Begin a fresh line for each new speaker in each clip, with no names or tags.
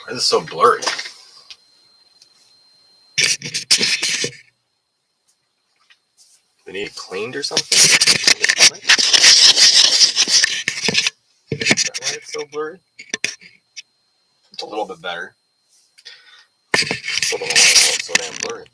Why is this so blurry? We need it cleaned or something? Is that why it's so blurry? It's a little bit better. Still don't know why it's so damn blurry.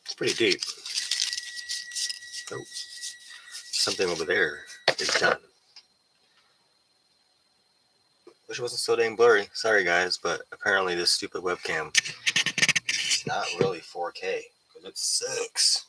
It's pretty deep. Oh, something over there is done. Wish it wasn't so dang blurry. Sorry guys, but apparently this stupid webcam is not really 4K because it sucks.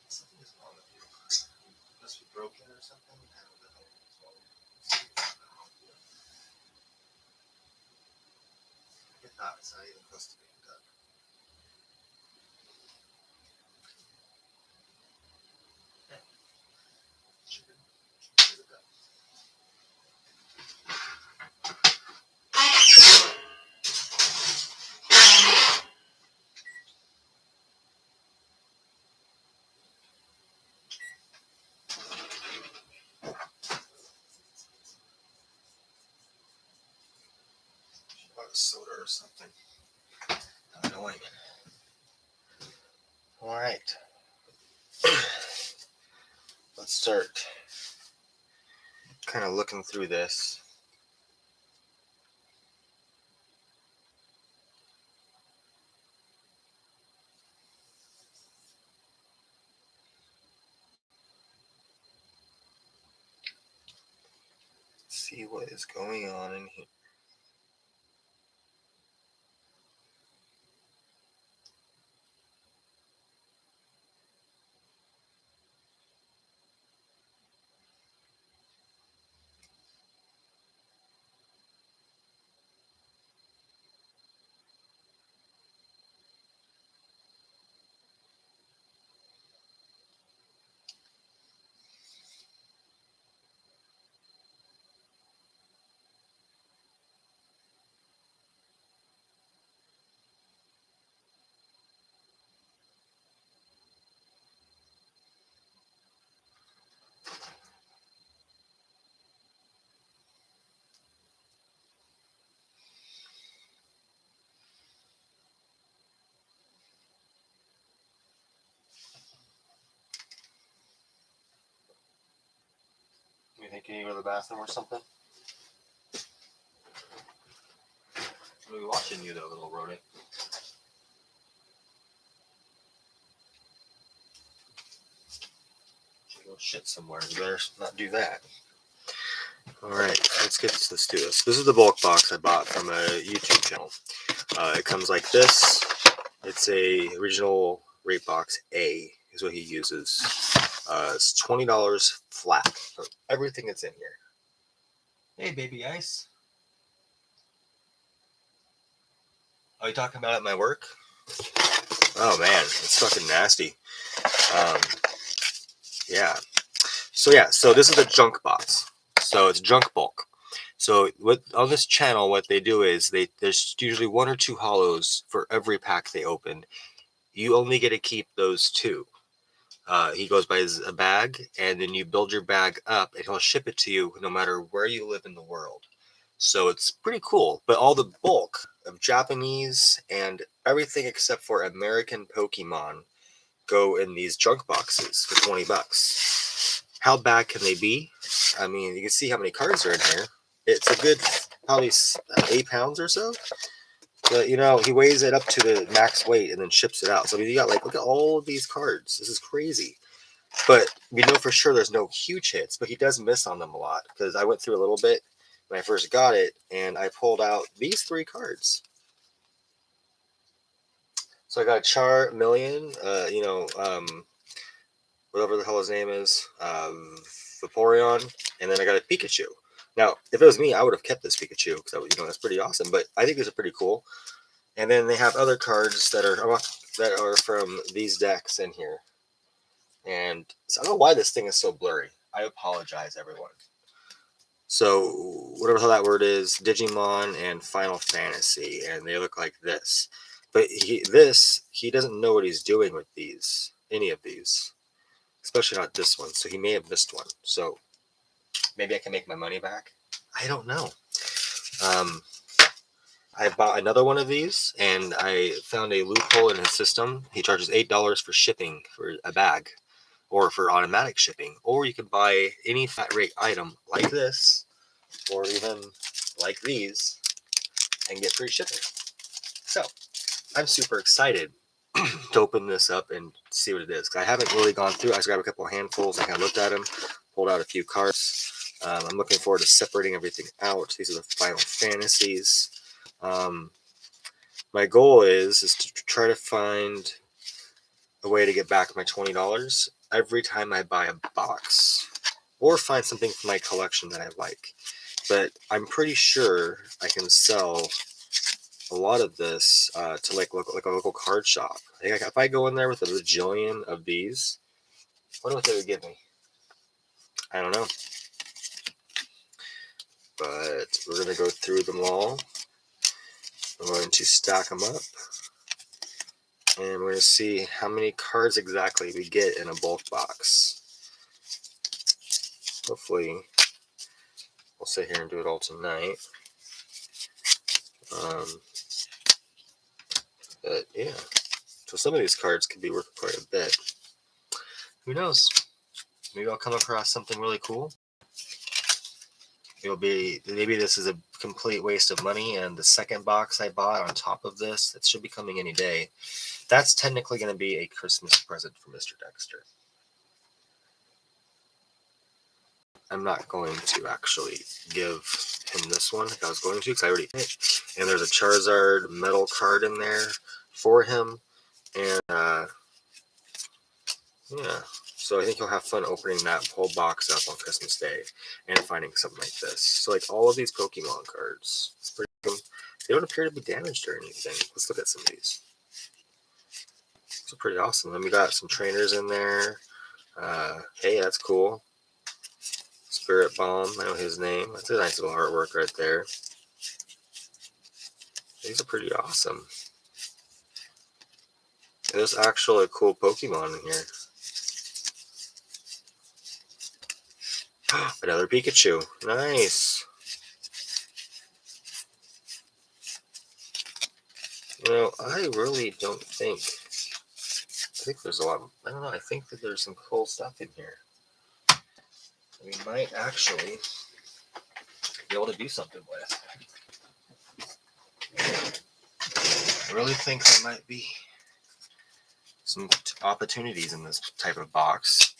Something is wrong with you. Must be broken or something. I don't know. I thought it's not even close to being done. Soda or something. How annoying. Alright. Let's start kind of looking through this. See what is going on in here. You think you need to go to the bathroom or something? What are we watching you though, little rodent? Should go shit somewhere. You better not do that. Alright, let's do this. This is the bulk box I bought from a YouTube channel. It comes like this. It's a original rate box A is what he uses. It's $20 flat for everything that's in here. Hey, baby ice. Are you talking about at my work? Oh man, it's fucking nasty. Yeah. So this is a junk box. So it's junk bulk. So on this channel, what they do is there's usually 1 or 2 hollows for every pack they open. You only get to keep those 2. He goes by a bag, and then you build your bag up, and he'll ship it to you no matter where you live in the world. So it's pretty cool. But all the bulk of Japanese and everything except for American Pokemon go in these junk boxes for $20. How bad can they be? I mean, you can see how many cards are in here. It's a good probably 8 pounds or so. But you know, he weighs it up to the max weight and then ships it out. So I mean, you got look at all of these cards. This is crazy. But we know for sure there's no huge hits, but he does miss on them a lot because I went through a little bit when I first got it, and I pulled out these 3 cards. So I got a Charmeleon, whatever the hell his name is, Vaporeon, and then I got a Pikachu. Now, if it was me, I would have kept this Pikachu because that's pretty awesome. But I think these are pretty cool. And then they have other cards that are from these decks in here. And so I don't know why this thing is so blurry. I apologize, everyone. So whatever the hell that word is, Digimon and Final Fantasy, and they look like this. But he doesn't know what he's doing with any of these, especially not this one. So he may have missed one. So maybe I can make my money back. I don't know. I bought another one of these, and I found a loophole in his system. He charges $8 for shipping for a bag, or for automatic shipping. Or you can buy any flat rate item like this, or even like these, and get free shipping. So I'm super excited to open this up and see what it is. I haven't really gone through. I just grabbed a couple of handfuls. I kind of looked at them, pulled out a few cards. I'm looking forward to separating everything out. These are the Final Fantasies. My goal is to try to find a way to get back my $20 every time I buy a box, or find something from my collection that I like. But I'm pretty sure I can sell a lot of this to like a local card shop. I think if I go in there with a bajillion of these, I wonder what they would give me. I don't know. But we're going to go through them all. I'm going to stack them up. And we're going to see how many cards exactly we get in a bulk box. Hopefully, we'll sit here and do it all tonight. But yeah, so some of these cards could be worth quite a bit. Who knows? Maybe I'll come across something really cool. Maybe this is a complete waste of money, and the second box I bought on top of this, it should be coming any day. That's technically going to be a Christmas present for Mr. Dexter. I'm not going to actually give him this one like I was going to, because I already did. And there's a Charizard metal card in there for him. And yeah, so I think he'll have fun opening that whole box up on Christmas Day and finding something like this. So like all of these Pokemon cards, it's pretty cool. They don't appear to be damaged or anything. Let's look at some of these. These are pretty awesome. Then we got some trainers in there. Hey, that's cool. Spirit Bomb, I know his name. That's a nice little artwork right there. These are pretty awesome. And there's actually a cool Pokemon in here. Another Pikachu. Nice. I really don't think. I think there's a lot. I don't know. I think that there's some cool stuff in here. We might actually be able to do something with. I really think there might be some opportunities in this type of box.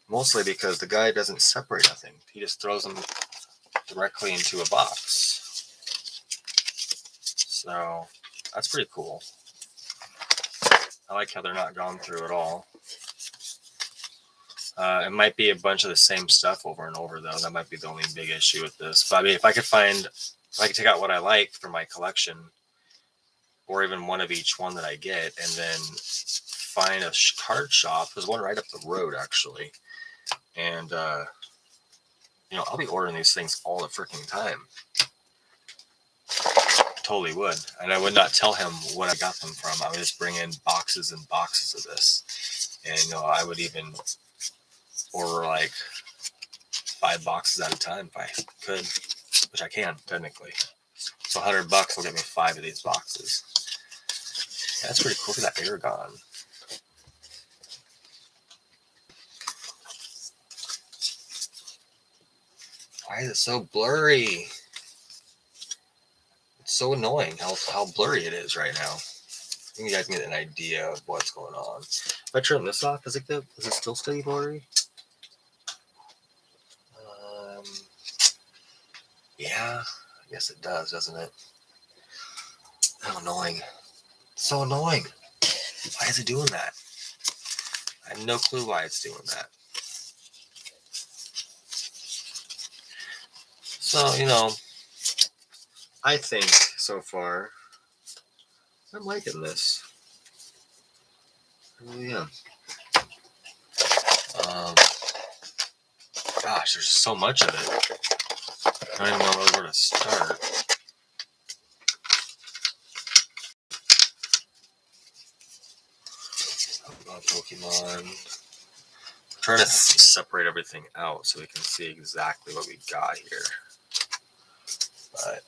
Mostly because the guy doesn't separate nothing. He just throws them directly into a box. So that's pretty cool. I like how they're not gone through at all. It might be a bunch of the same stuff over and over, though. That might be the only big issue with this. But I mean, if I could take out what I like from my collection, or even one of each one that I get, and then find a card shop. There's one right up the road, actually. And, I'll be ordering these things all the freaking time. Totally would. And I would not tell him what I got them from. I would just bring in boxes and boxes of this. And, I would even order like 5 boxes at a time if I could, which I can technically. So $100 will get me 5 of these boxes. Yeah, that's pretty cool. Look at that Aragon. Why is it so blurry? It's so annoying how blurry it is right now. I think you guys can get an idea of what's going on. If I turn this off, is it still stay blurry? Yeah, I guess it does, doesn't it? How annoying. So annoying. Why is it doing that? I have no clue why it's doing that. So, I think so far I'm liking this. I really am. Gosh, there's so much of it. I don't even know where to start. Pokemon. I'm trying to separate everything out so we can see exactly what we got here. But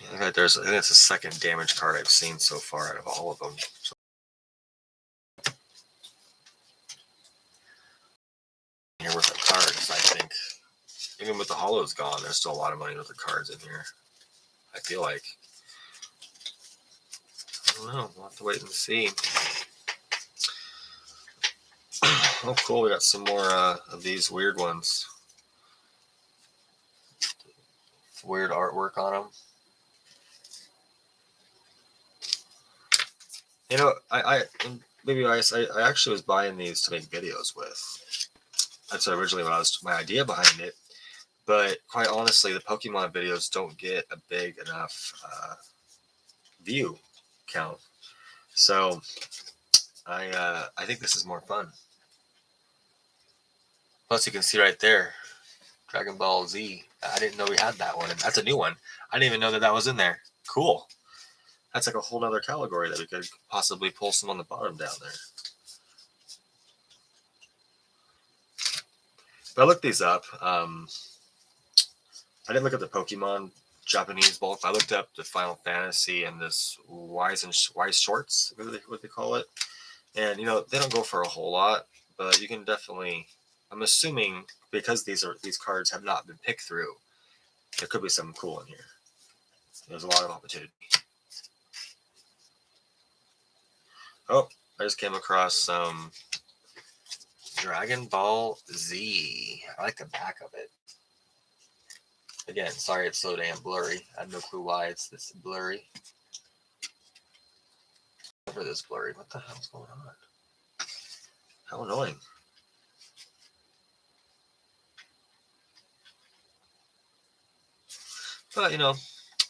I think it's the second damage card I've seen so far out of all of them. So here with the cards, I think even with the holos gone, there's still a lot of money with the cards in here. I feel like. I don't know. We'll have to wait and see. Oh, cool. We got some more of these weird ones. Weird artwork on them. I actually was buying these to make videos with. That's originally my idea behind it. But quite honestly, the Pokemon videos don't get a big enough view count. So I think this is more fun. Plus, you can see right there, Dragon Ball Z. I didn't know we had that one. That's a new one. I didn't even know that was in there. Cool. That's like a whole other category that we could possibly pull some on the bottom down there. But I looked these up. I didn't look at the Pokemon Japanese bulk. I looked up the Final Fantasy and this Wise Shorts, what they call it. And, they don't go for a whole lot, but you can definitely, I'm assuming because these cards have not been picked through, there could be something cool in here. There's a lot of opportunity. Oh, I just came across some Dragon Ball Z. I like the back of it. Again, sorry it's so damn blurry. I have no clue why it's this blurry. Never this blurry. What the hell's going on? How annoying. But,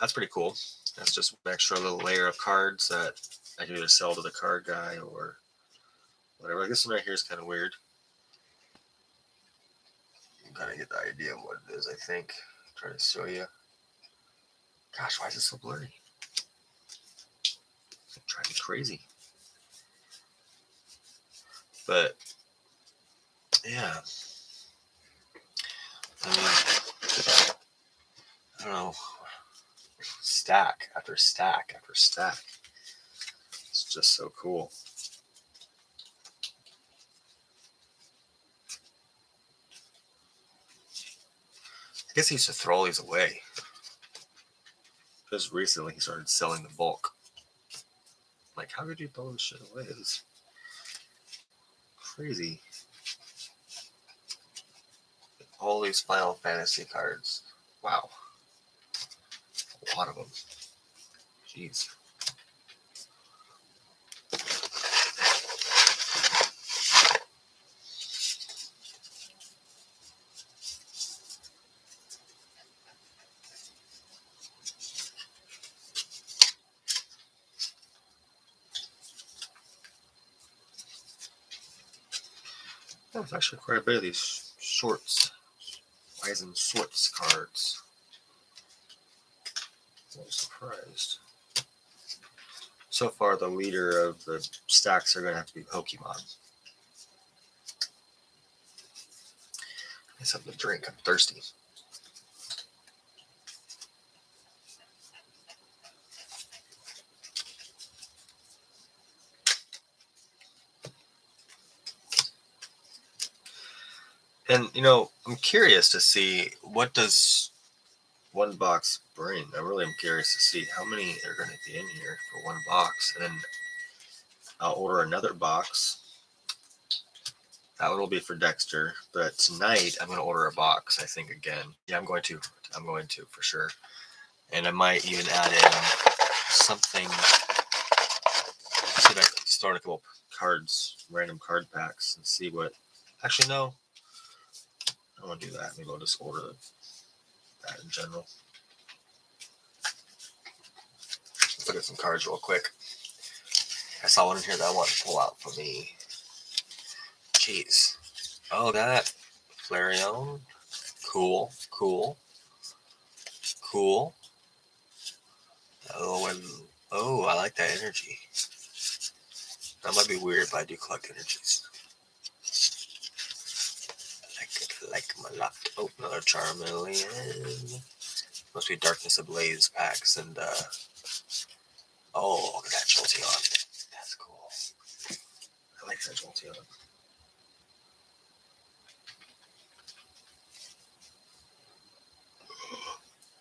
that's pretty cool. That's just an extra little layer of cards that I can either sell to the card guy or whatever. This one right here is kind of weird. You kind of get the idea of what it is, I think. Try to show you. Gosh, why is it so blurry? It's driving me crazy. But, yeah. I mean, I don't know. Stack after stack after stack. It's just so cool. I guess he used to throw all these away. Just recently he started selling the bulk. Like, how could you throw this shit away? It's crazy. All these Final Fantasy cards. Wow. A lot of them. Jeez. There's actually quite a bit of these shorts. Eisen Sorts cards. I'm surprised. So far, the leader of the stacks are going to have to be Pokemon. I need something to drink. I'm thirsty. And, you know, I'm curious to see what does one box bring. I really am curious to see how many are going to be in here for one box. And then I'll order another box. That one will be for Dexter. But tonight, I'm going to order a box, I think, again. Yeah, I'm going to. I'm going to, for sure. And I might even add in something. See if I can start a couple cards, random card packs, and see what. Actually, no. I don't want to do that. Maybe I'll just order that in general. Let's look at some cards real quick. I saw one in here that I want to pull out for me. Jeez. Oh, that. Flareon. Cool. Cool. Cool. Oh, and oh, I like that energy. That might be weird, but I do collect energies. Like my lot. Oh, another Charmeleon. Must be Darkness Ablaze packs and oh, look at that Jolteon. That's cool. I like that Jolteon.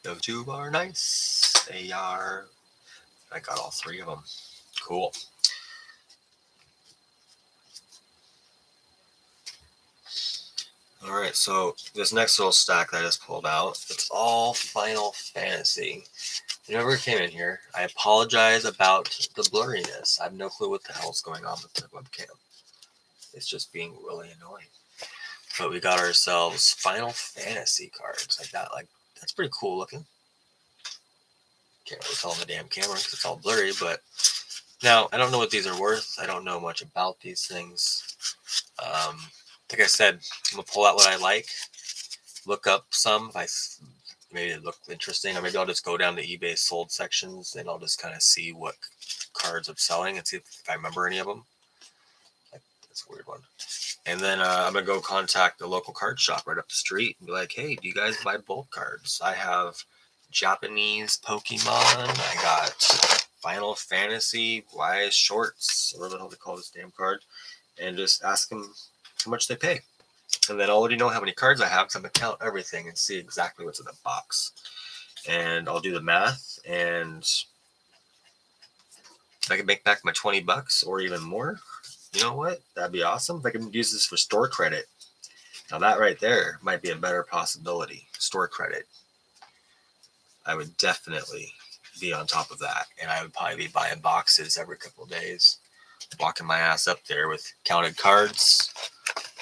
Those two are nice. They are. I got all three of them. Cool. All right, so this next little stack that I just pulled out, it's all Final Fantasy. Whoever came in here, I apologize about the blurriness. I have no clue what the hell's going on with the webcam. It's just being really annoying. But we got ourselves Final Fantasy cards like that. Like, that's pretty cool looking. Can't really tell on the damn camera because it's all blurry, but now I don't know what these are worth. I don't know much about these things. Like I said, I'm gonna pull out what I like, look up some if I maybe it looked interesting, or maybe I'll just go down to eBay sold sections and I'll just kind of see what cards I'm selling and see if I remember any of them. Like, that's a weird one. And then I'm gonna go contact the local card shop right up the street and be like, "Hey, do you guys buy bulk cards? I have Japanese Pokemon. I got Final Fantasy Wise Shorts, whatever the hell they call this damn card," and just ask them how much they pay. And then I'll already know how many cards I have because I'm going to count everything and see exactly what's in the box. And I'll do the math, and if I can make back my $20 or even more, you know what? That'd be awesome. If I can use this for store credit. Now that right there might be a better possibility. Store credit. I would definitely be on top of that. And I would probably be buying boxes every couple of days. Walking my ass up there with counted cards.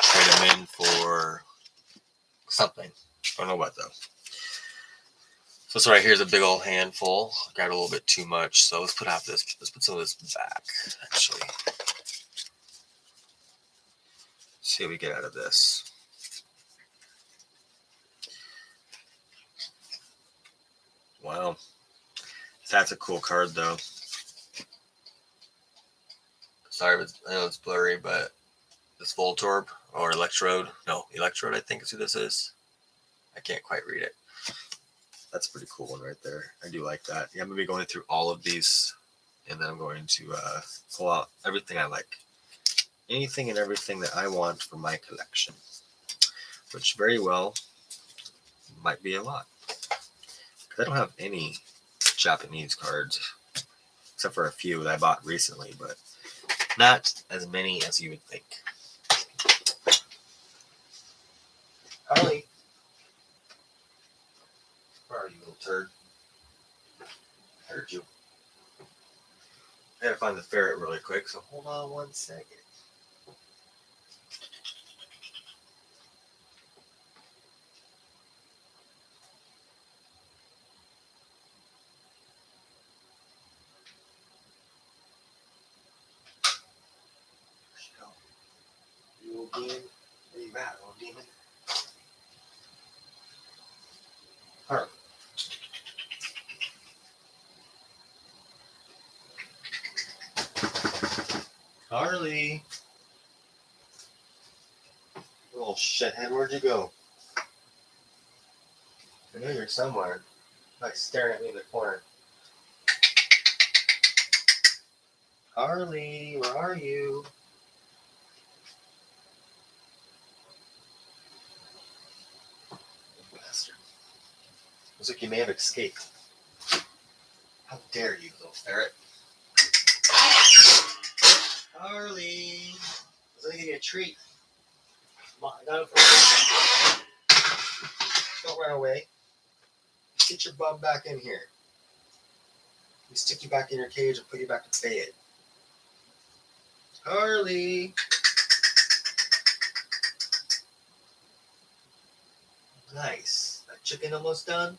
Trade them in for something. I don't know what though. So this right here is a big old handful. I got a little bit too much, so let's put half this. Let's put some of this back. Actually, see what we get out of this. Wow, that's a cool card though. Sorry, I know it's blurry, but this Voltorb or Electrode. No, Electrode. I think is who this is. I can't quite read it. That's a pretty cool one right there. I do like that. Yeah, I'm gonna be going through all of these, and then I'm going to pull out everything I like. Anything and everything that I want for my collection, which very well might be a lot. Because I don't have any Japanese cards, except for a few that I bought recently, but not as many as you would think. Harley, where are you, little turd? I heard you. I gotta find the ferret really quick, so hold on 1 second. You old demon? Where you at, old demon? Harley. Harley. Little shithead, where'd you go? I know you're somewhere. Like staring at me in the corner. Harley, where are you? Bastard. Looks like you may have escaped. How dare you, little ferret? Harley! I was gonna give you a treat. Come on, I got it for you. Don't run away. Get your bum back in here. We stick you back in your cage and put you back to bed. Harley! Nice. That chicken almost done?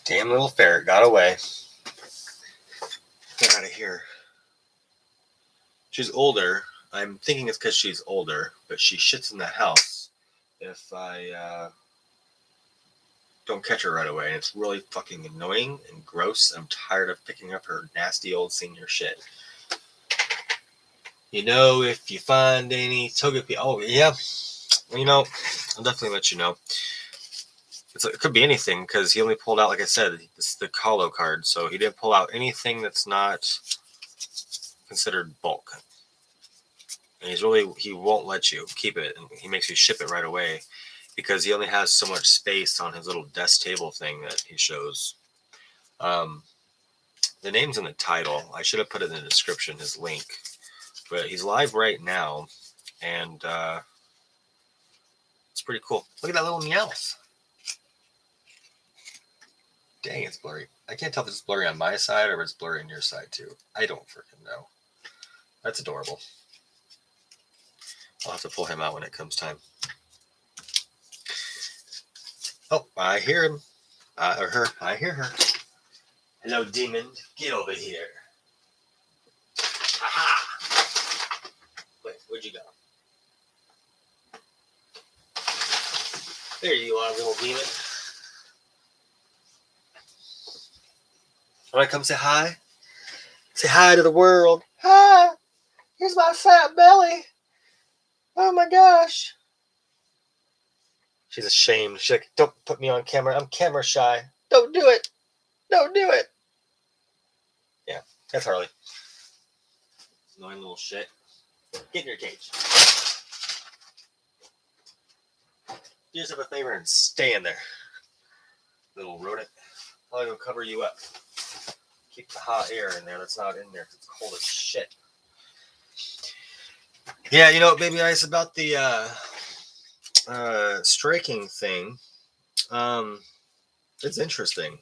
Damn little ferret got away. Get out of here. She's older. I'm thinking it's because she's older, but she shits in the house if I don't catch her right away. And it's really fucking annoying and gross. I'm tired of picking up her nasty old senior shit. You know, if you find any Togepi, oh yeah, you know, I'll definitely let you know. It could be anything because he only pulled out, like I said, this is the Colo card, so he didn't pull out anything that's not considered bulk. And he won't let you keep it, and he makes you ship it right away because he only has so much space on his little desk table thing that he shows. The name's in the title. I should have put it in the description, his link. But he's live right now, and it's pretty cool. Look at that little Meowth. Dang, it's blurry. I can't tell if it's blurry on my side or if it's blurry on your side too. I don't freaking know. That's adorable. I'll have to pull him out when it comes time. Oh, I hear him. Or her. I hear her. Hello, demon. Get over here. Aha! Wait, where'd you go? There you are, little demon. Want to come say hi? Say hi to the world. Hi! Here's my fat belly. Oh my gosh. She's ashamed. She's like, don't put me on camera. I'm camera shy. Don't do it. Don't do it. Yeah, that's Harley. Annoying little shit. Get in your cage. Do yourself a favor and stay in there. Little rodent. I'll go cover you up. Keep the hot air in there that's not in there because it's cold as shit. Yeah, you know, Baby Ice, about the striking thing, it's interesting.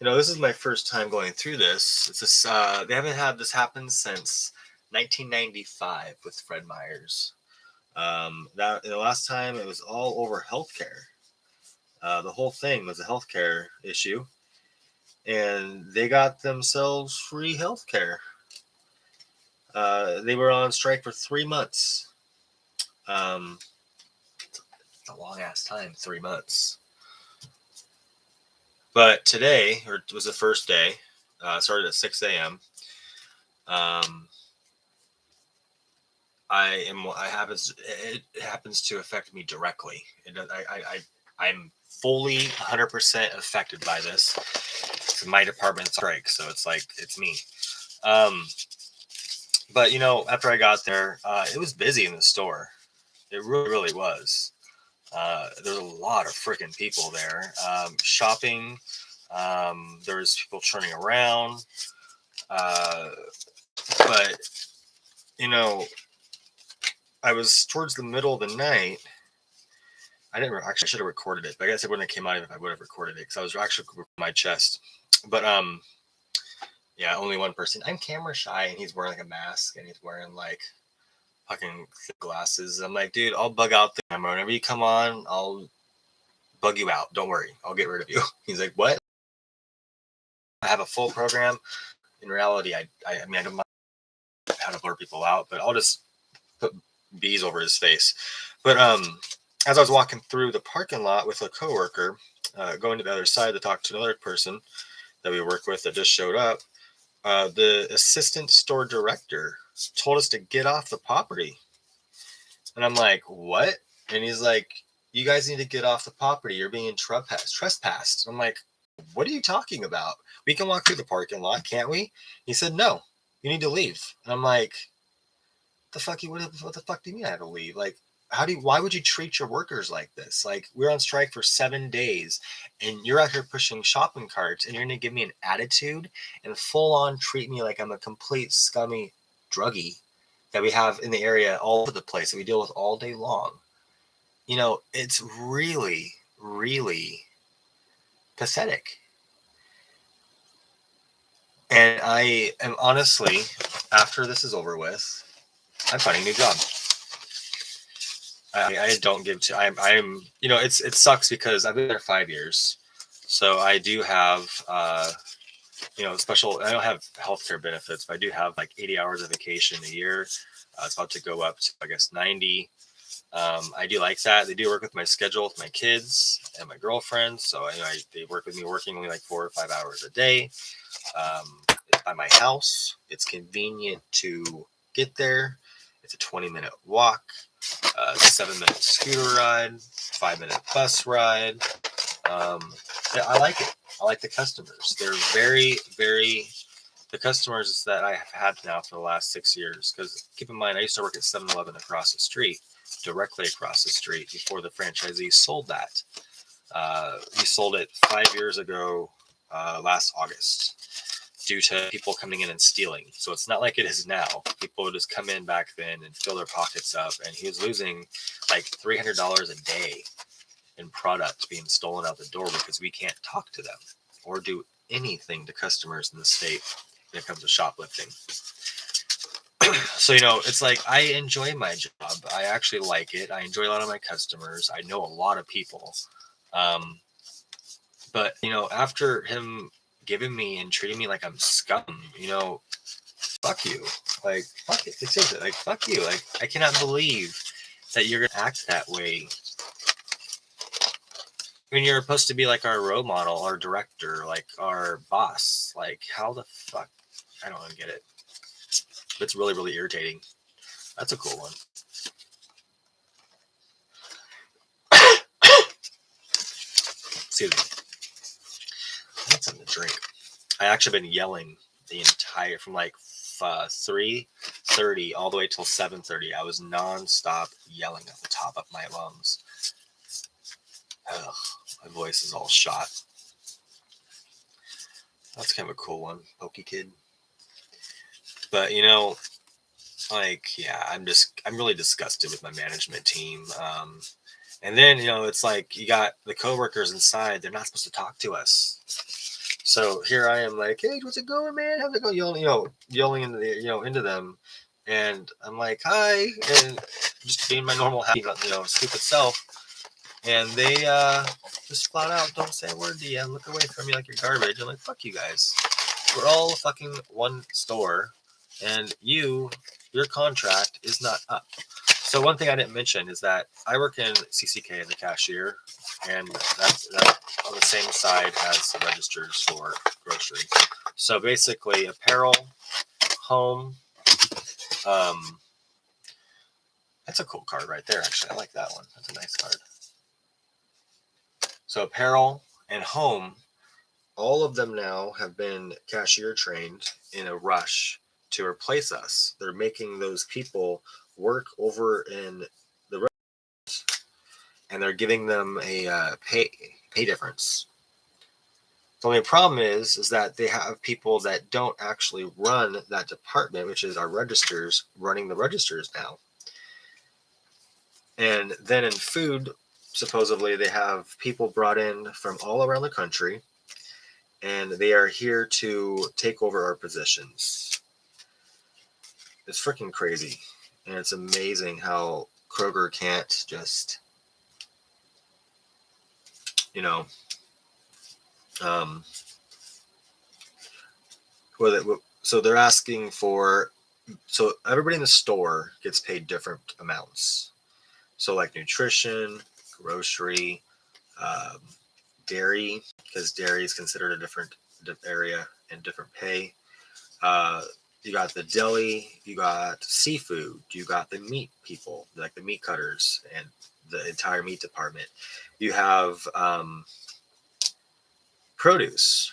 You know, this is my first time going through this. It's this. They haven't had this happen since 1995 with Fred Meyers. That the last time it was all over healthcare. The whole thing was a healthcare issue, and they got themselves free healthcare. They were on strike for 3 months. It's a long ass time, 3 months. But today, or it was the first day, started at 6 a.m. it happens to affect me directly. I'm fully 100% affected by this. So my department's strike, so it's like it's me. But after I got there, it was busy in the store. It really was. There's a lot of freaking people there shopping. There's people turning around. But I was towards the middle of the night. I didn't actually. I should have recorded it, but I guess it wouldn't have came out if I would have recorded it because I was actually my chest. But yeah, only one person. I'm camera shy, and he's wearing like a mask, and he's wearing like fucking glasses. I'm like, dude, I'll bug out the camera whenever you come on. I'll bug you out. Don't worry, I'll get rid of you. He's like, what? I have a full program. In reality, I mean, I don't mind how to blur people out, but I'll just put bees over his face. But as I was walking through the parking lot with a coworker, going to the other side to talk to another person that we work with that just showed up, the assistant store director told us to get off the property. And I'm like, what? And he's like, you guys need to get off the property. You're being trespassed. I'm like, what are you talking about? We can walk through the parking lot, can't we? He said, no, you need to leave. And I'm like, what the fuck do you mean I have to leave? Like, why would you treat your workers like this? Like, we're on strike for 7 days and you're out here pushing shopping carts and you're going to give me an attitude and full on treat me like I'm a complete scummy druggie that we have in the area all over the place that we deal with all day long. It's really, really pathetic. And I am honestly, after this is over with, I'm finding a new job. I don't give to. I'm. It sucks because I've been there 5 years, so I do have special. I don't have healthcare benefits, but I do have like 80 hours of vacation a year. It's about to go up to, I guess, 90. I do like that. They do work with my schedule with my kids and my girlfriend, so they work with me working only like 4 or 5 hours a day. It's by my house. It's convenient to get there. It's a 20-minute walk, 7-minute scooter ride, 5-minute bus ride. I like it. I like the customers. They're very, very, the customers that I have had now for the last 6 years, because keep in mind, I used to work at 7-Eleven across the street, directly across the street before the franchisee sold that. We sold it 5 years ago, last August, due to people coming in and stealing. So it's not like it is now. People would just come in back then and fill their pockets up, and he was losing like $300 a day in product being stolen out the door because we can't talk to them or do anything to customers in the state when it comes to shoplifting. So, it's like I enjoy my job. I actually like it. I enjoy a lot of my customers. I know a lot of people. But, after him giving me and treating me like I'm scum, fuck you. Like, fuck it. It's like, fuck you. Like, I cannot believe that you're going to act that way when you're supposed to be like our role model, our director, like our boss. Like, how the fuck? I don't get it. It's really, really irritating. That's a cool one. Excuse me. I need something to drink. I actually been yelling the entire, from like 3:30 all the way till 7:30. I was nonstop yelling at the top of my lungs. Ugh, my voice is all shot. That's kind of a cool one, Pokey Kid. But yeah, I'm really disgusted with my management team. And then it's like you got the coworkers inside; they're not supposed to talk to us. So here I am, like, hey, what's it going, man? How's it going? Yelling into them, and I'm like, hi, and just being my normal happy, stupid self. And they just flat out don't say a word to you and look away from you like you're garbage. I'm like, fuck you guys. We're all fucking one store, and your contract is not up. So one thing I didn't mention is that I work in CCK as a cashier, and that's on the same side as the registers for grocery. So basically, apparel, home, That's a cool card right there, actually. I like that one. That's a nice card. So apparel and home, all of them now have been cashier trained in a rush to replace us. They're making those people work over in the restaurants, and they're giving them a pay difference. The only problem is that they have people that don't actually run that department, which is our registers, running the registers now. And then in food, supposedly they have people brought in from all around the country, and they are here to take over our positions. It's freaking crazy. And it's amazing how Kroger can't just, you know, so they're asking for, so everybody in the store gets paid different amounts. So like nutrition, grocery, dairy, because dairy is considered a different area and different pay. You got the deli, you got seafood, you got the meat people, like the meat cutters and the entire meat department. You have produce.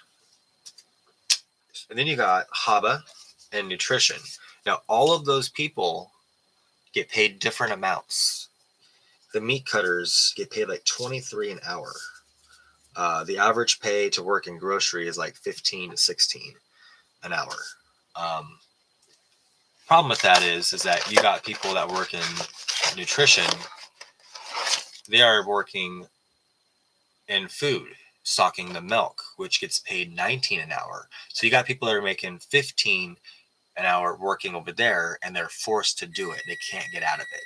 And then you got HABA and nutrition. Now, all of those people get paid different amounts. The meat cutters get paid like $23 an hour. The average pay to work in grocery is like $15 to $16 an hour. Problem with that is that you got people that work in nutrition. They are working in food, stocking the milk, which gets paid $19 an hour. So you got people that are making $15 an hour working over there, and they're forced to do it. They can't get out of it.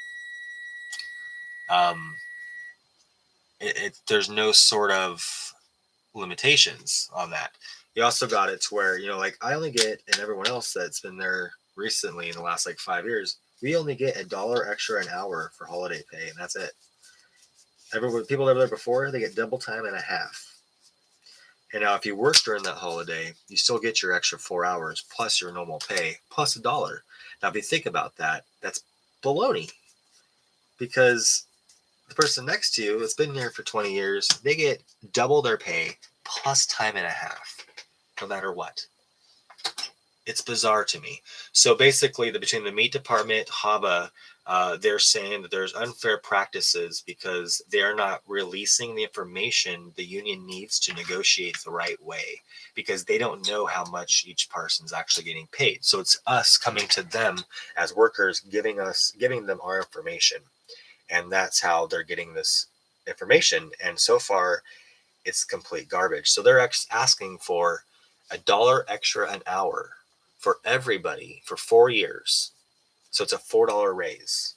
There's no sort of limitations on that. You also got it to where, like I only get, and everyone else that's been there recently in the last like 5 years, we only get $1 extra an hour for holiday pay, and that's it. People that were there before, they get double time and a half. And now if you work during that holiday, you still get your extra 4 hours plus your normal pay plus $1. Now, if you think about that, that's baloney, because the person next to you that's been here for 20 years, they get double their pay plus time and a half, no matter what. It's bizarre to me. So basically, between the meat department, HABA, they're saying that there's unfair practices because they're not releasing the information the union needs to negotiate the right way, because they don't know how much each person's actually getting paid. So it's us coming to them as workers, giving them our information. And that's how they're getting this information. And so far, it's complete garbage. So they're asking for $1 extra an hour for everybody for 4 years. So it's a $4 raise.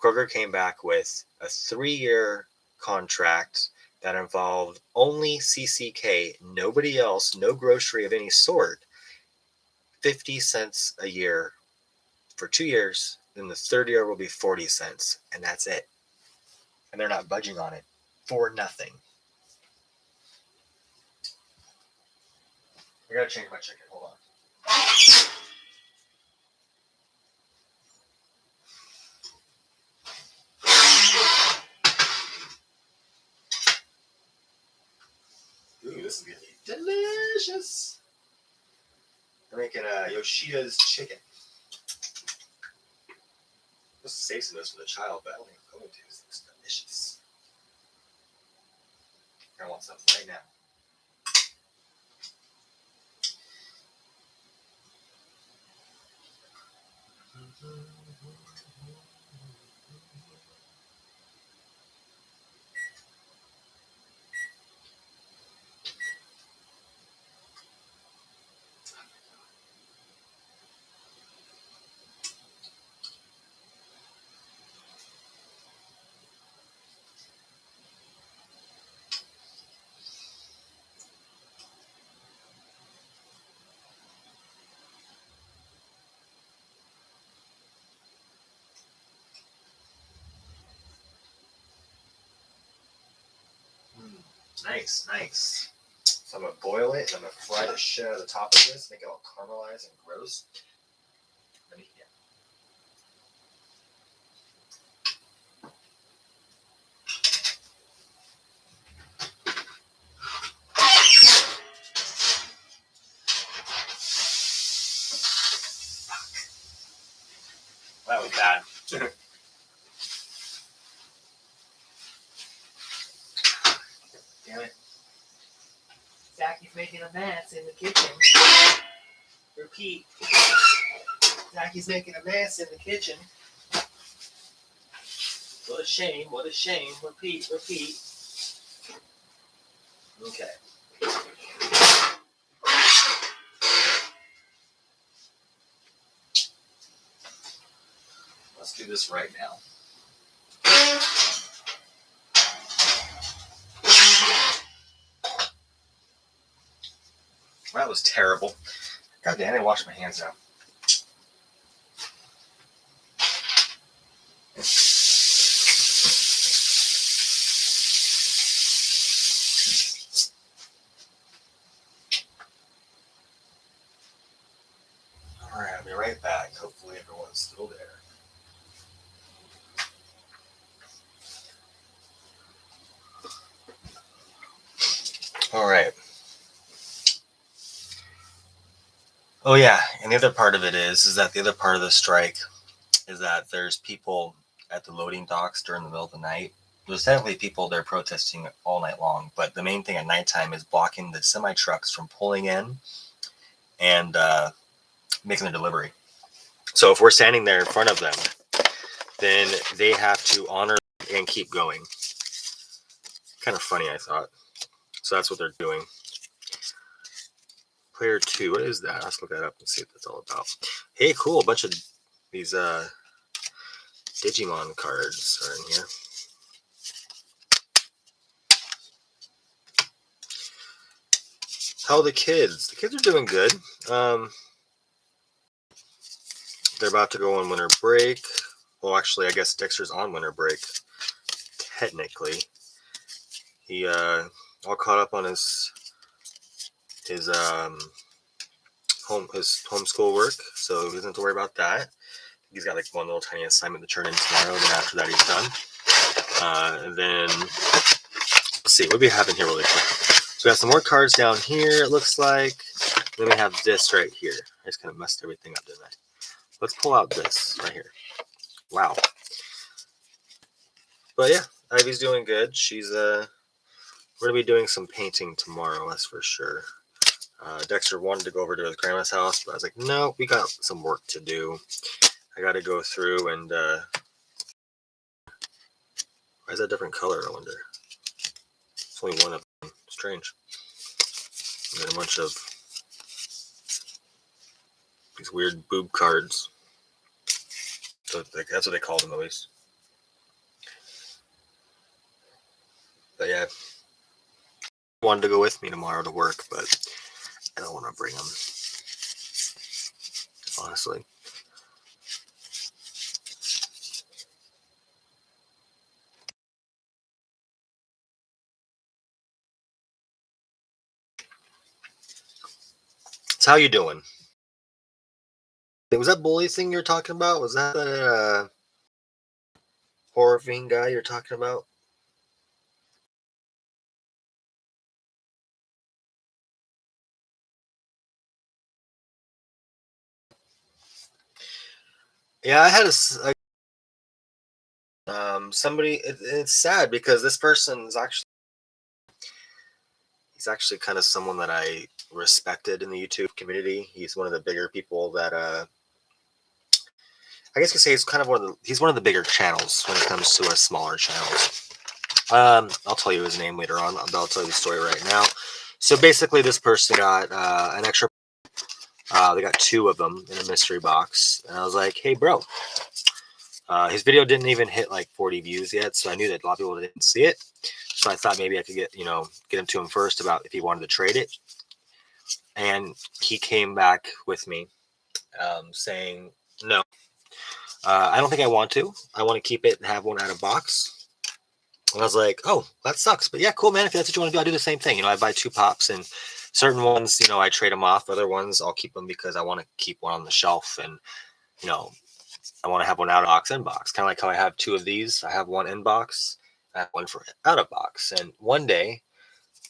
Kroger came back with a 3-year contract that involved only CCK, nobody else, no grocery of any sort, 50 cents a year for 2 years. Then the third year will be 40 cents, and that's it. And they're not budging on it for nothing. I gotta change my chicken. Hold on. Ooh, this is gonna be delicious. We're making Yoshida's chicken. Let's save some of this for the child, but I don't think I'm going to. This looks delicious. I want something right now. Nice, nice. So I'm gonna boil it, and I'm gonna fry the shit out of the top of this, make it all caramelized and gross. Damn it. Zaki's making a mess in the kitchen. Repeat. Zaki's making a mess in the kitchen. What a shame, what a shame. Repeat, repeat. Okay. Let's do this right now. That was terrible. God damn, I didn't wash my hands now. Alright, I'll be right back. Hopefully everyone's still there. Alright. Oh yeah, and the other part of it is that the other part of the strike is that there's people at the loading docks during the middle of the night. There's definitely people there protesting all night long, but the main thing at nighttime is blocking the semi trucks from pulling in and making the delivery. So if we're standing there in front of them, then they have to honor and keep going. Kind of funny, I thought. So that's what they're doing. Player 2, what is that? Let's look that up and see what that's all about. Hey, cool, a bunch of these Digimon cards are in here. How are the kids? The kids are doing good. They're about to go on winter break. Well, actually, I guess Dexter's on winter break. Technically, he all caught up on his homeschool work, so he doesn't have to worry about that. He's got like one little tiny assignment to turn in tomorrow. Then after that, he's done. And then let's see what we have in here really quick. So we have some more cards down here. It looks like. Then we have this right here. I just kind of messed everything up, didn't I? Let's pull out this right here. Wow. But yeah, Ivy's doing good. She's we're gonna be doing some painting tomorrow, that's for sure. Dexter wanted to go over to his grandma's house, but I was like, no, we got some work to do. I got to go through and why is that a different color? I wonder. It's only one of them. Strange. And then a bunch of these weird boob cards. So that's what they call them, at least. But yeah, wanted to go with me tomorrow to work, but I don't want to bring them, honestly. So how you doing? Was that bully thing you're talking about? Was that the horror fiend guy you're talking about? Yeah, I had somebody. It's sad because this person is he's actually kind of someone that I respected in the YouTube community. He's one of the bigger people that I guess you could say he's one of the bigger channels when it comes to smaller channels. I'll tell you his name later on, but I'll tell you the story right now. So basically, this person got an extra. They got 2 of them in a mystery box, and I was like, "Hey, bro." His video didn't even hit like 40 views yet, so I knew that a lot of people didn't see it. So I thought maybe I could get him to him first about if he wanted to trade it. And he came back with me saying, no, I don't think I want to. I want to keep it and have one out of box. And I was like, oh, that sucks. But yeah, cool, man. If that's what you want to do, I do the same thing. I buy 2 pops, and certain ones, I trade them off. Other ones, I'll keep them because I want to keep one on the shelf. And, I want to have one out of box, in box. Kind of like how I have 2 of these. I have one in box. I have one for out of box. And one day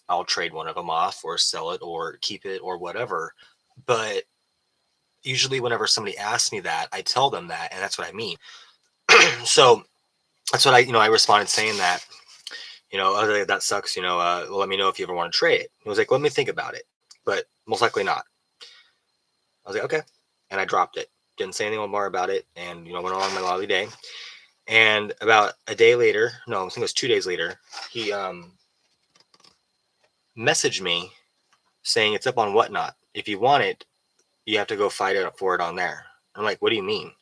I'll trade one of them off or sell it or keep it or whatever. But usually whenever somebody asks me that, I tell them that, and that's what I mean. So that's what I responded saying that, other that sucks, well, let me know if you ever want to trade it. He was like, let me think about it, but most likely not. I was like, okay. And I dropped it. Didn't say anything more about it. And, went along my lovely day. And about a day later, no, I think it was 2 days later, he messaged me saying it's up on Whatnot. If you want it, you have to go fight it for it on there. I'm like, what do you mean?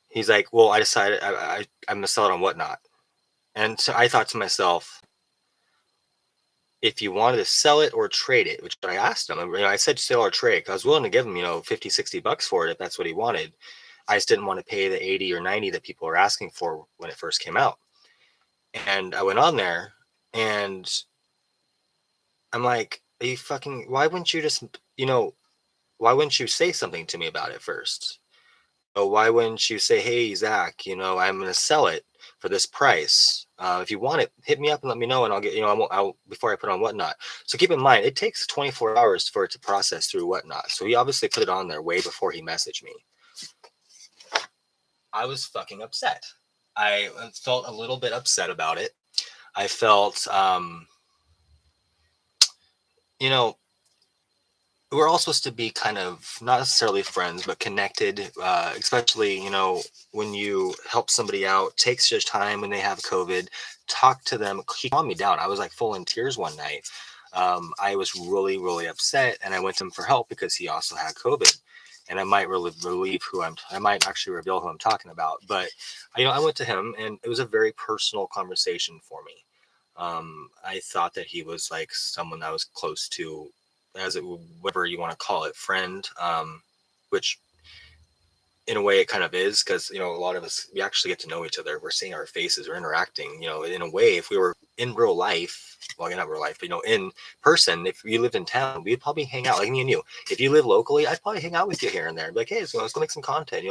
He's like, well, I decided I'm going to sell it on Whatnot. And so I thought to myself, if you wanted to sell it or trade it, which I asked him, I said sell or trade. I was willing to give him, 50, $60 for it if that's what he wanted. I just didn't want to pay the 80 or 90 that people were asking for when it first came out. And I went on there and I'm like, are you fucking, why wouldn't you just, why wouldn't you say something to me about it first? Oh, why wouldn't you say, hey, Zach, I'm going to sell it for this price. If you want it, hit me up and let me know, and I'll get, I'll before I put it on Whatnot. So keep in mind, it takes 24 hours for it to process through Whatnot. So he obviously put it on there way before he messaged me. I was fucking upset. I felt a little bit upset about it. I felt, you know, we're all supposed to be kind of not necessarily friends, but connected, especially, when you help somebody out, takes your time when they have COVID, talk to them. He calmed me down. I was like full in tears one night. I was really, really upset, and I went to him for help because he also had COVID. And I might really relieve I might actually reveal who I'm talking about. But, I went to him, and it was a very personal conversation for me. I thought that he was like someone I was close to, as it whatever you want to call it, friend, which in a way it kind of is, because a lot of us, we actually get to know each other. We're seeing our faces, we're interacting. In a way, if we were in real life, well, not real life, but in person, if you lived in town, we'd probably hang out like me and you. If you live locally, I'd probably hang out with you here and there, like, hey, let's go make some content,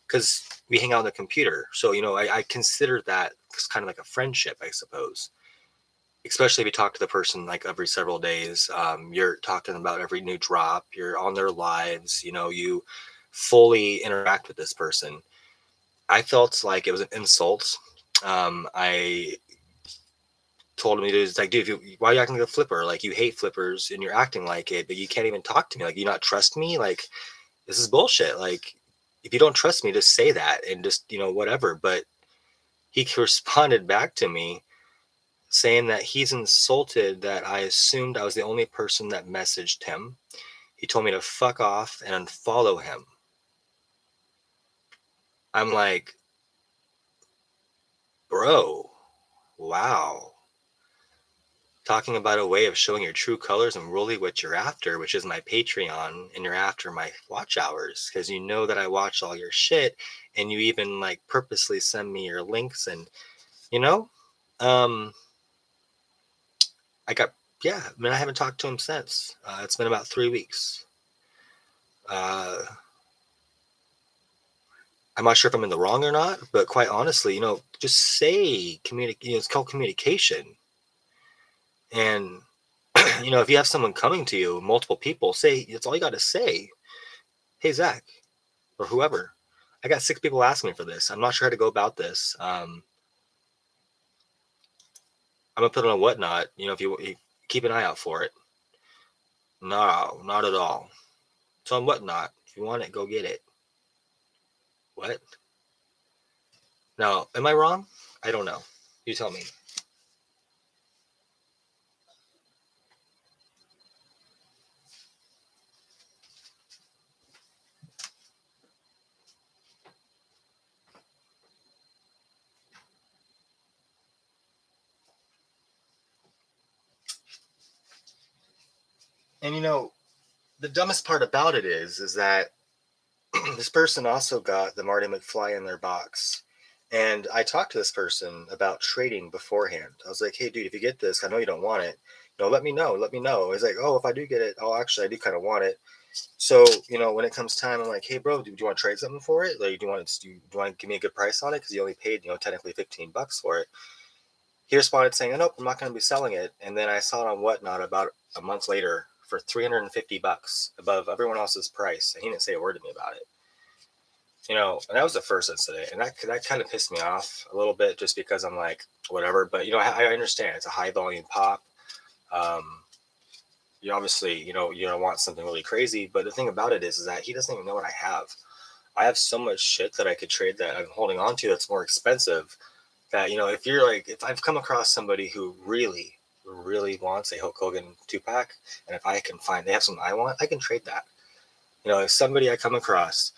because we hang out on the computer. So I consider that kind of like a friendship, I suppose, especially if you talk to the person like every several days. You're talking about every new drop, you're on their lives, you fully interact with this person. I felt like it was an insult. I told him, it's like, dude, why are you acting like a flipper? Like, you hate flippers and you're acting like it, but you can't even talk to me. Like, you not trust me? Like, this is bullshit. Like, if you don't trust me, just say that and just, whatever. But he responded back to me saying that he's insulted that I assumed I was the only person that messaged him. He told me to fuck off and unfollow him. I'm like, bro, wow. Talking about a way of showing your true colors and really what you're after, which is my Patreon, and you're after my watch hours because you know that I watch all your shit, and you even like purposely send me your links, and you know, um, I got, yeah, I mean, I haven't talked to him since. It's been about 3 weeks. Uh, I'm not sure if I'm in the wrong or not, but quite honestly, just say communicate. It's called communication. And if you have someone coming to you, multiple people, say it's all you got to say. Hey, Zach, or whoever, I got 6 people asking me for this. I'm not sure how to go about this. I'm gonna put it on Whatnot. If you keep an eye out for it. No, not at all. It's on Whatnot. If you want it, go get it. What? Now, am I wrong? I don't know. You tell me. And the dumbest part about it is that this person also got the Marty McFly in their box. And I talked to this person about trading beforehand. I was like, hey, dude, if you get this, I know you don't want it. Let me know. Let me know. He's like, oh, if I do get it, oh, actually, I do kind of want it. So, when it comes time, I'm like, hey, bro, do you want to trade something for it? Like, do you want to give me a good price on it? Because you only paid, technically $15 for it. He responded saying, nope, I'm not going to be selling it. And then I saw it on Whatnot about a month later for $350 above everyone else's price. And he didn't say a word to me about it. And that was the first incident, and that kind of pissed me off a little bit, just because I'm like, whatever. But I understand it's a high volume pop. Um, you obviously, you don't want something really crazy. But the thing about it is that he doesn't even know what I have. I have so much shit that I could trade that I'm holding on to that's more expensive. That if I've come across somebody who really, really wants a Hulk Hogan 2 pack, and if I can find they have something I want, I can trade that. If somebody I come across,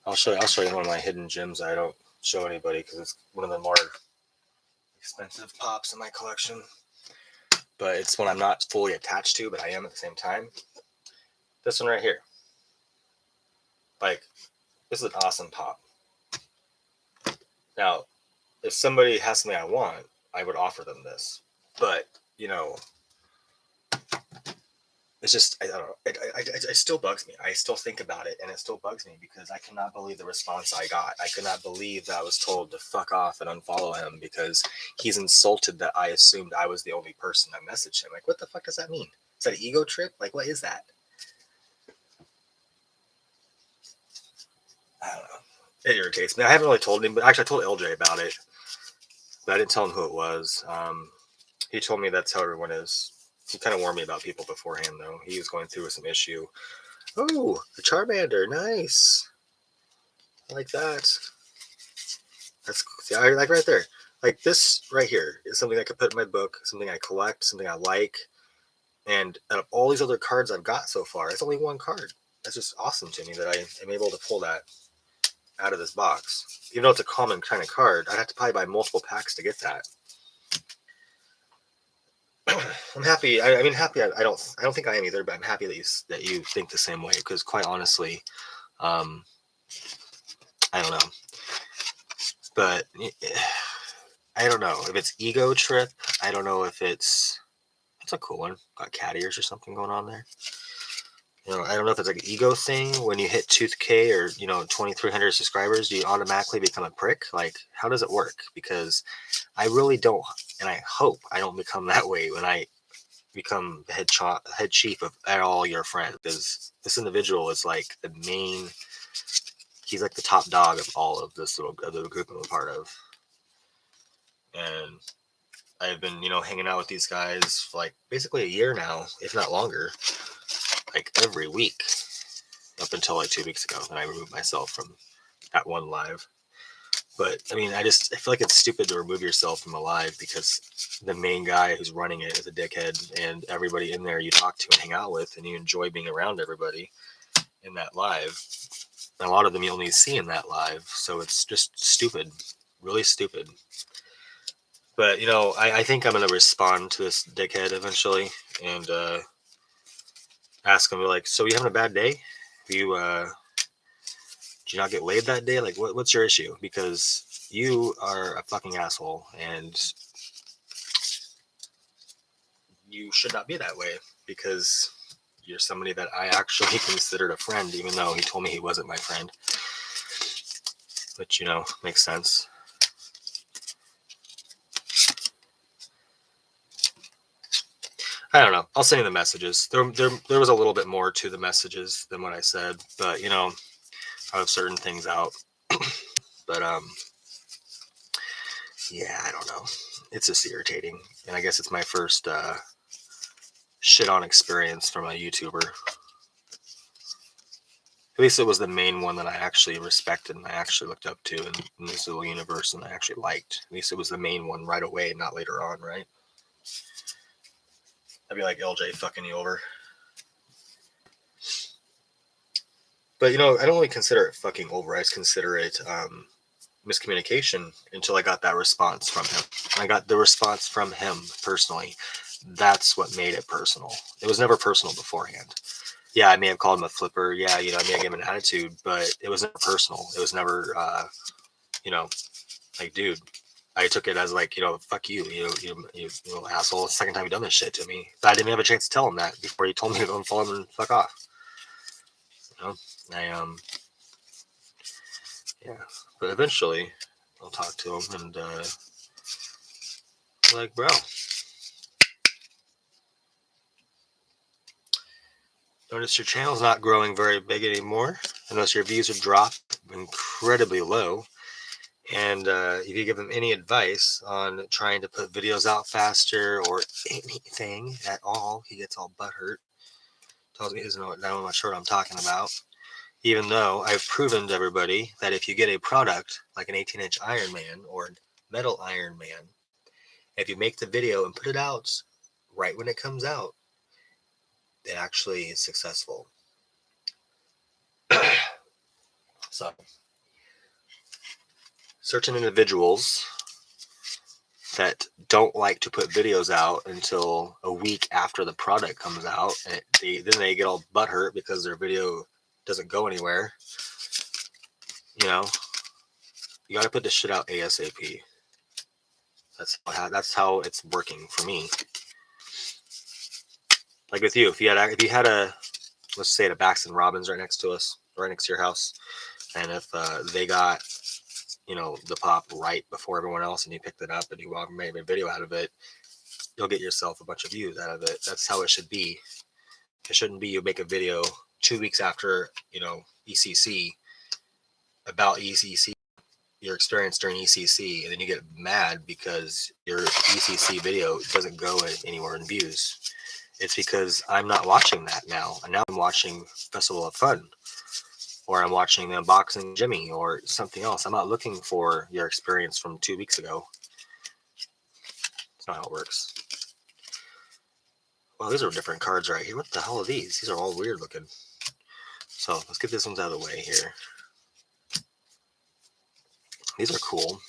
I'll show you one of my hidden gems I don't show anybody because it's one of the more expensive pops in my collection. But it's one I'm not fully attached to, but I am at the same time. This one right here. Like, this is an awesome pop. Now, if somebody has something I want, I would offer them this. But, it's just, I don't know. It still bugs me. I still think about it, and it still bugs me because I cannot believe the response I got. I could not believe that I was told to fuck off and unfollow him because he's insulted that I assumed I was the only person that messaged him. Like, what the fuck does that mean? Is that an ego trip? Like, what is that? I don't know. It irritates me. I haven't really told him, but actually I told LJ about it, but I didn't tell him who it was. He told me that's how everyone is. He kind of warned me about people beforehand, though. He was going through some issue. Oh, a Charmander, nice. I like that. That's see, I like right there. Like this right here is something I could put in my book, something I collect, something I like. And out of all these other cards I've got so far, it's only one card. That's just awesome to me that I am able to pull that out of this box. Even though it's a common kind of card, I'd have to probably buy multiple packs to get that. I'm happy. I mean, happy. I don't think I am either, but I'm happy that you think the same way. Because quite honestly, um, I don't know. But I don't know if it's ego trip. I don't know if it's a cool one. Got cat ears or something going on there. I don't know if it's like an ego thing. When you hit 2K or 2,300 subscribers, do you automatically become a prick? Like, how does it work? Because I really don't, and I hope I don't become that way when I become the head chief of all your friends. Because this individual is like the main. He's like the top dog of all of this little other group I'm a part of, and I've been, hanging out with these guys for like basically a year now, if not longer, like every week up until like 2 weeks ago. Then I removed myself from that one live. But I mean, I feel like it's stupid to remove yourself from a live because the main guy who's running it is a dickhead, and everybody in there you talk to and hang out with, and you enjoy being around everybody in that live. And a lot of them you only see in that live, so it's just stupid, really stupid. But I think I'm gonna respond to this dickhead eventually, and ask him like, "So you having a bad day? You did you not get laid that day? Like, what's your issue? Because you are a fucking asshole, and you should not be that way. Because you're somebody that I actually considered a friend, even though he told me he wasn't my friend, which makes sense." I don't know. I'll send you the messages. There was a little bit more to the messages than what I said, but I have certain things out. But yeah, I don't know. It's just irritating, and I guess it's my first shit on experience from a YouTuber. At least it was the main one that I actually respected and I actually looked up to in this little universe and I actually liked. At least it was the main one right away, not later on, right? I'd be like LJ fucking you over. But I don't really consider it fucking over. I just consider it miscommunication until I got that response from him. I got the response from him personally. That's what made it personal. It was never personal beforehand. Yeah, I may have called him a flipper. Yeah, I may have given him an attitude, but it was never personal. It was never, like, dude, I took it as like, fuck you, you little asshole. It's the second time you've done this shit to me. But I didn't have a chance to tell him that before he told me to unfollow him and fuck off. I yeah. But eventually, I'll talk to him and like, bro, notice your channel's not growing very big anymore. I notice your views have dropped incredibly low. And if you give him any advice on trying to put videos out faster or anything at all, he gets all butthurt. Tells me he doesn't know what, I'm not sure what I'm talking about. Even though I've proven to everybody that if you get a product like an 18-inch Iron Man or metal Iron Man, if you make the video and put it out right when it comes out, it actually is successful. So, certain individuals that don't like to put videos out until a week after the product comes out, and then they get all butthurt because their video doesn't go anywhere. You know, you got to put this shit out ASAP. That's how it's working for me. Like with you, if you had a, let's say, a Baxton Robbins right next to us, right next to your house, and if they got, you know, the pop right before everyone else, and you picked it up and you made a video out of it, you'll get yourself a bunch of views out of it. That's how it should be. It shouldn't be you make a video 2 weeks after, you know, ECC about ECC, your experience during ECC, and then you get mad because your ECC video doesn't go anywhere in views. It's because I'm not watching that now. And now I'm watching Festival of Fun, or I'm watching the Unboxing Jimmy or something else. I'm not looking for your experience from 2 weeks ago. That's not how it works. Well, these are different cards right here. What the hell are these? These are all weird looking. So let's get this ones out of the way here. These are cool.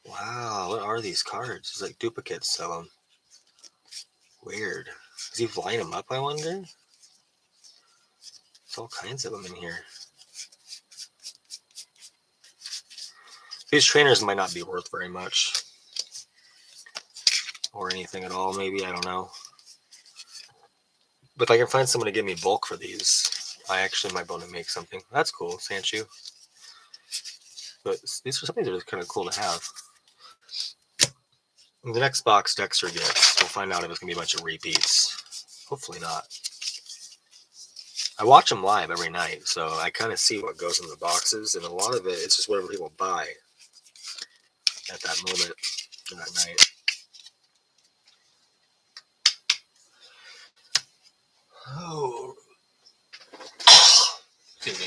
Wow, what are these cards? It's like duplicates of them. Weird. Does he line them up, I wonder? There's all kinds of them in here. These trainers might not be worth very much. Or anything at all, maybe. I don't know. But if I can find someone to give me bulk for these, I actually might be able to make something. That's cool, Sanchu. But these are something that are kind of cool to have. In the next box Dexter gets, we'll find out if it's going to be a bunch of repeats. Hopefully not. I watch them live every night, so I kind of see what goes in the boxes, and a lot of it, it's just whatever people buy at that moment, or that night. Oh. Excuse me.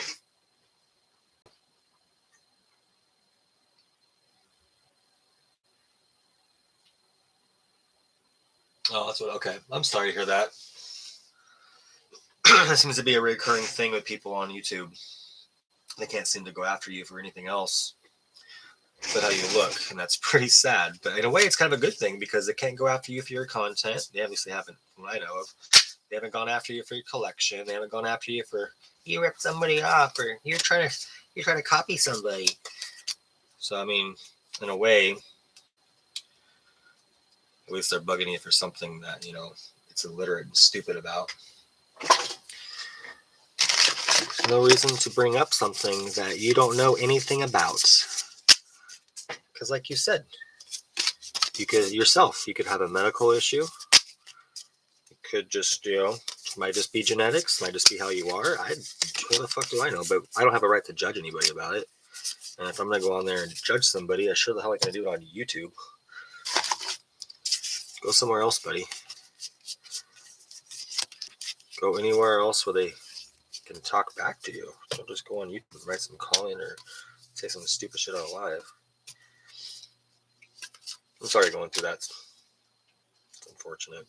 Oh, that's what, okay. I'm sorry to hear that. That seems to be a recurring thing with people on YouTube. They can't seem to go after you for anything else but how you look, and that's pretty sad. But in a way, it's kind of a good thing because they can't go after you for your content. They obviously haven't, from what I know of. They haven't gone after you for your collection. They haven't gone after you for you ripped somebody off or you're trying to copy somebody. So I mean, in a way, at least they're bugging you for something that, you know, it's illiterate and stupid about. There's no reason to bring up something that you don't know anything about. Because like you said, you could have a medical issue. It could just, you know, might just be genetics, might just be how you are. Who the fuck do I know? But I don't have a right to judge anybody about it. And if I'm going to go on there and judge somebody, I sure the hell ain't going to do it on YouTube. Go somewhere else, buddy. Go anywhere else where they can talk back to you. Don't just go on YouTube and write some comment or say some stupid shit out live. I'm sorry you're going through that. It's unfortunate.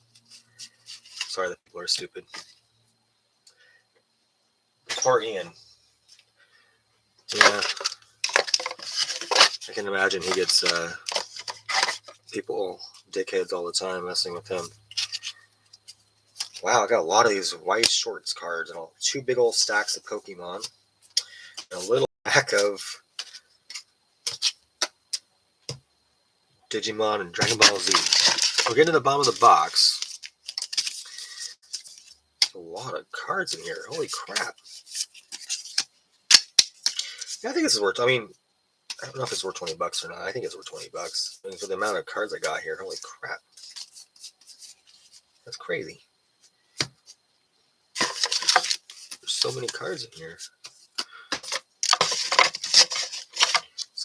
Sorry that people are stupid. Poor Ian. Yeah. I can imagine he gets people, dickheads all the time messing with him. Wow, I got a lot of these white shorts cards and 2 big old stacks of Pokemon. And a little pack of Digimon and Dragon Ball Z. We're getting to the bottom of the box. There's a lot of cards in here. Holy crap. Yeah, I think this is worth, I mean, I don't know if it's worth 20 bucks or not. I think it's worth 20 bucks. I mean, for the amount of cards I got here, holy crap. That's crazy. There's so many cards in here.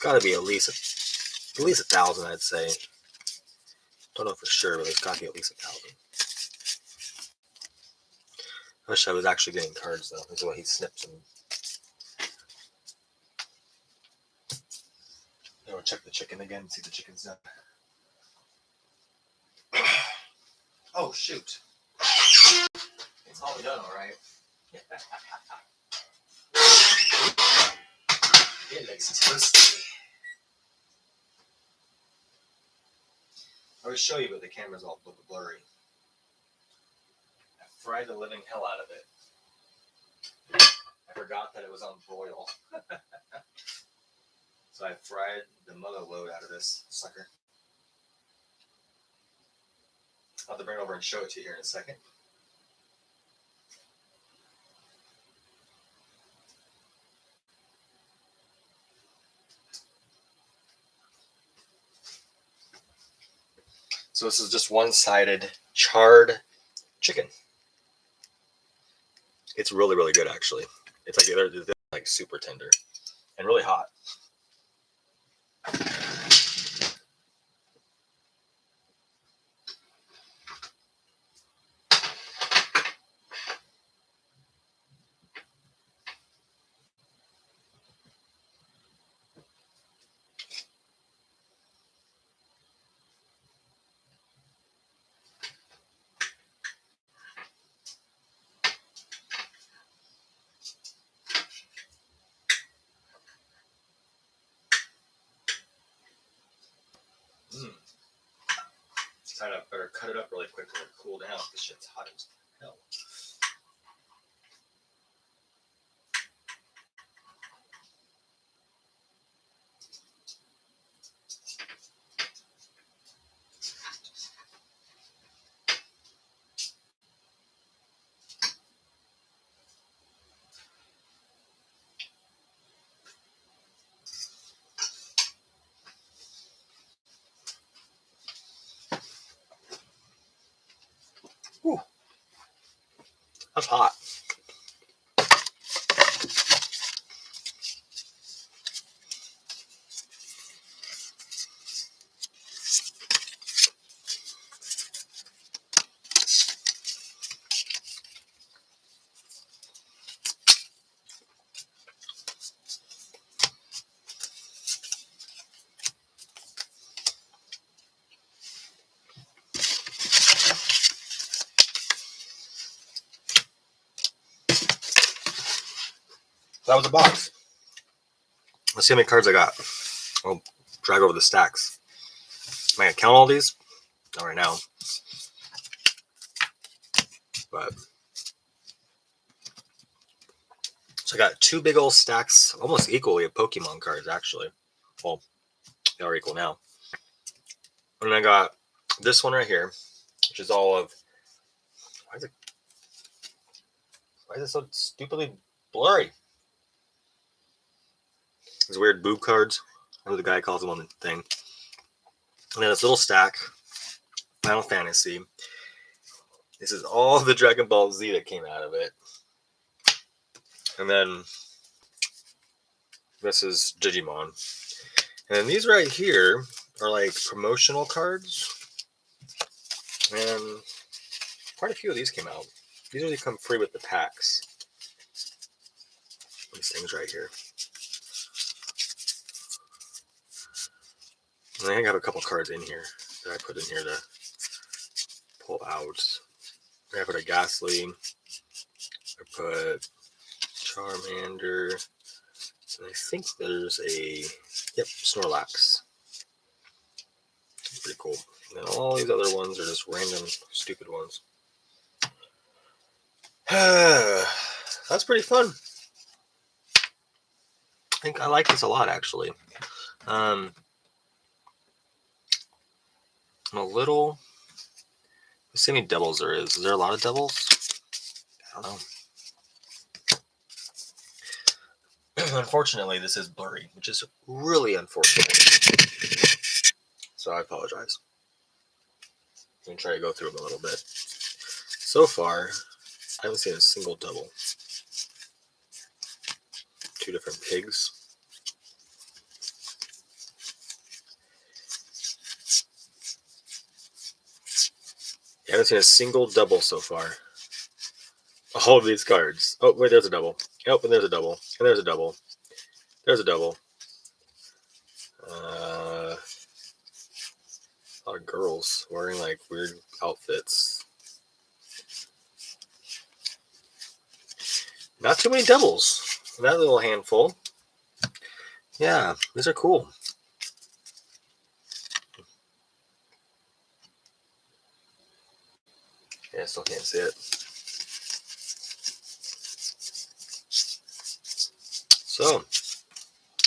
got to be at least 1,000, I'd say. Don't know for sure, but it's got to be at least 1,000. I wish I was actually getting cards though. This is why he snips them. I'm gonna check the chicken again, see if the chicken's done. Oh shoot! It's all done, all right. It looks toasty. I would show you, but the camera's all blurry. I fried the living hell out of it. I forgot that it was on broil. So I fried the mother load out of this sucker. I'll have to bring it over and show it to you here in a second. So this is just one-sided charred chicken. It's really, really good, actually. It's like they're like super tender and really hot. I better cut it up really quick to cool down. This shit's hot as hell. Whew. That's hot. That was a box. Let's see how many cards I got. I'll drag over the stacks. Am I gonna count all these? Not right now. But so I got two big old stacks, almost equally, of Pokemon cards, actually. Well, they are equal now. And I got this one right here, which is all of. Why is it so stupidly blurry? These weird boob cards. I know the guy calls them on the thing. And then this little stack, Final Fantasy. This is all the Dragon Ball Z that came out of it. And then this is Digimon. And then these right here are like promotional cards. And quite a few of these came out. These usually come free with the packs. These things right here. And I got a couple cards in here that I put in here to pull out. I put a Ghastly. I put Charmander. And I think there's a, yep, Snorlax. It's pretty cool. And then all these other ones are just random, stupid ones. That's pretty fun. I think I like this a lot, actually. I'm a little. Let's see how many doubles there is. Is there a lot of doubles? I don't know. Unfortunately, this is blurry, which is really unfortunate. So I apologize. I'm going to try to go through them a little bit. So far, I haven't seen a single double. Two different pigs. I haven't seen a single double so far. All of these cards. Oh, wait, there's a double. Oh, and there's a double. And there's a double. There's a double. A lot of girls wearing like weird outfits. Not too many doubles. That little handful. Yeah, these are cool. Yeah, I still can't see it. So, I'm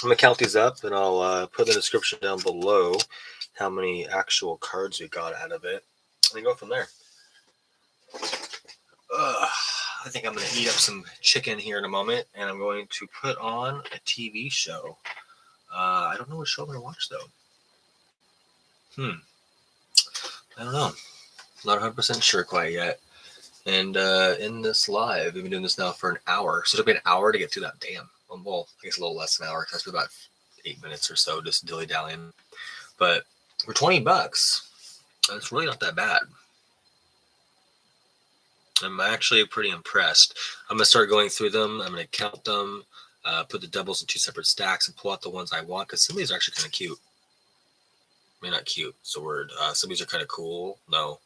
going to count these up, and I'll put in the description down below how many actual cards we got out of it, and then go from there. I think I'm going to eat up some chicken here in a moment, and I'm going to put on a TV show. I don't know what show I'm going to watch, though. I don't know. Not 100% sure quite yet. And in this live, we've been doing this now for an hour. So it'll be an hour to get through that. Damn. Well, I guess a little less than an hour. That's about 8 minutes or so, just dilly-dallying. But for $20, that's really not that bad. I'm actually pretty impressed. I'm going to start going through them. I'm going to count them, put the doubles in 2 separate stacks, and pull out the ones I want, because some of these are actually kind of cute. I mean, not cute. It's a word. Some of these are kind of cool. No.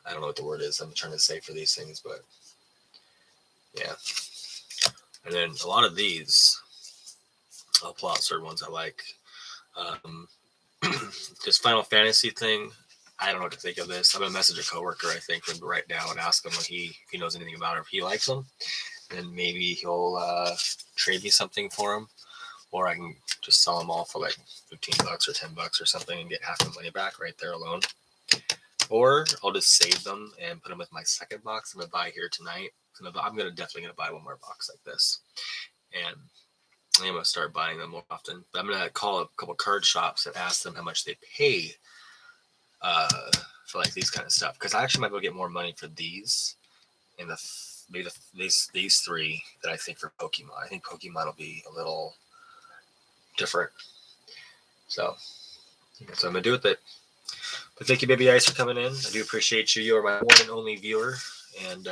I don't know what the word is I'm trying to say for these things, but yeah. And then a lot of these, I'll pull out certain ones I like. This Final Fantasy thing, I don't know what to think of this. I'm going to message a coworker, I think, right now and ask him if he knows anything about it, if he likes them. And maybe he'll trade me something for them. Or I can just sell them all for like $15 or $10 or something and get half the money back right there alone. Or I'll just save them and put them with my second box I'm going to buy here tonight. I'm definitely going to buy one more box like this. And I'm going to start buying them more often. But I'm going to call a couple card shops and ask them how much they pay for like these kind of stuff. Because I actually might be able to get more money for these and these 3 that I think for Pokemon. I think Pokemon will be a little different. So that's what I'm going to do with it. But thank you, Baby Ice, for coming in. I do appreciate you. You are my one and only viewer. And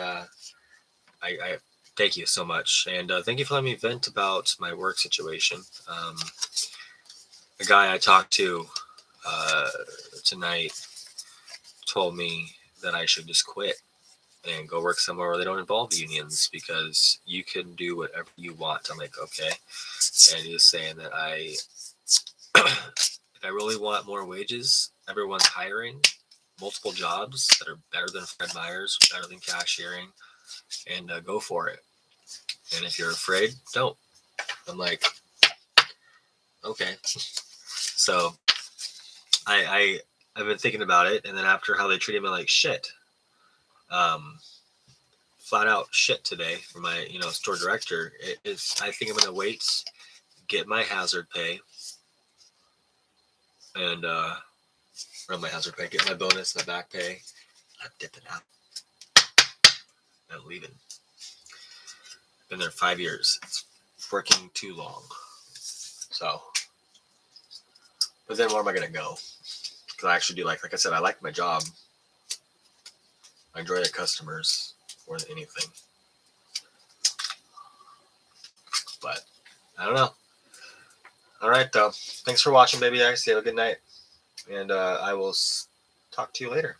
I thank you so much. And thank you for letting me vent about my work situation. The guy I talked to tonight told me that I should just quit and go work somewhere where they don't involve unions, because you can do whatever you want. I'm like, okay. And he was saying that if I really want more wages, everyone's hiring multiple jobs that are better than Fred Meyer's, better than cashiering, and go for it. And if you're afraid, don't. I'm like, okay. So I've been thinking about it, and then after how they treated me like shit, flat out shit today from my store director, I think I'm gonna wait, get my hazard pay, and run my hazard pay, get my bonus, my back pay. I'm dipping out. I'm leaving. Been there 5 years. It's working too long. So, but then where am I gonna go? Because I actually do like I said, I like my job. I enjoy the customers more than anything. But I don't know. All right, though. Thanks for watching, Baby Ice. You have a good night. And I will talk to you later.